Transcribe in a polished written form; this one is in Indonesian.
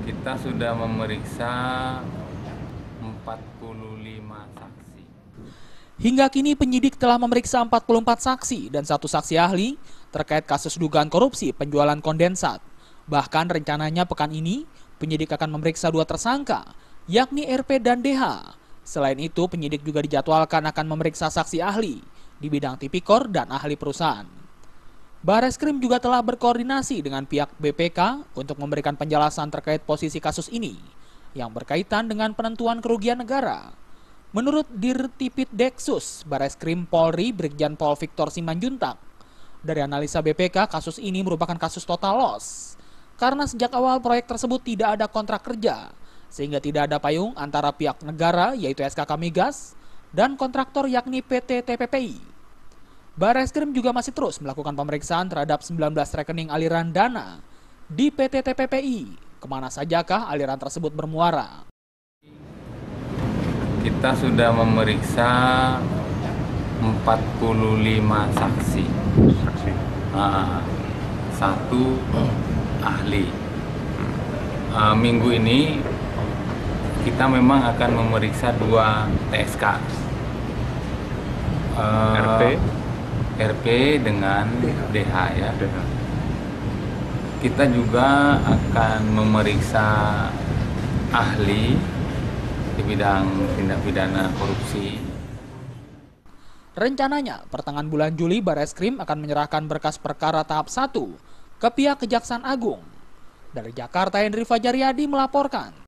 Kita sudah memeriksa 45 saksi. Hingga kini penyidik telah memeriksa 44 saksi dan 1 saksi ahli terkait kasus dugaan korupsi penjualan kondensat. Bahkan rencananya pekan ini penyidik akan memeriksa 2 tersangka, yakni RP dan DH. Selain itu penyidik juga dijadwalkan akan memeriksa saksi ahli di bidang tipikor dan ahli perusahaan. Bareskrim juga telah berkoordinasi dengan pihak BPK untuk memberikan penjelasan terkait posisi kasus ini yang berkaitan dengan penentuan kerugian negara. Menurut Dirtipid Deksus, Bareskrim Polri Brigjen Pol Victor Simanjuntak, dari analisa BPK kasus ini merupakan kasus total loss karena sejak awal proyek tersebut tidak ada kontrak kerja sehingga tidak ada payung antara pihak negara yaitu SKK Migas dan kontraktor yakni PT TPPI. Bareskrim juga masih terus melakukan pemeriksaan terhadap 19 rekening aliran dana di PT TPPI. Kemana sajakah aliran tersebut bermuara? Kita sudah memeriksa 45 saksi. Satu ahli. Minggu ini kita memang akan memeriksa 2 TSK. RP dengan DH ya. Kita juga akan memeriksa ahli di bidang tindak pidana korupsi. Rencananya, pertengahan bulan Juli Bareskrim akan menyerahkan berkas perkara tahap 1 ke pihak Kejaksaan Agung. Dari Jakarta, Hendri Fajaryadi melaporkan.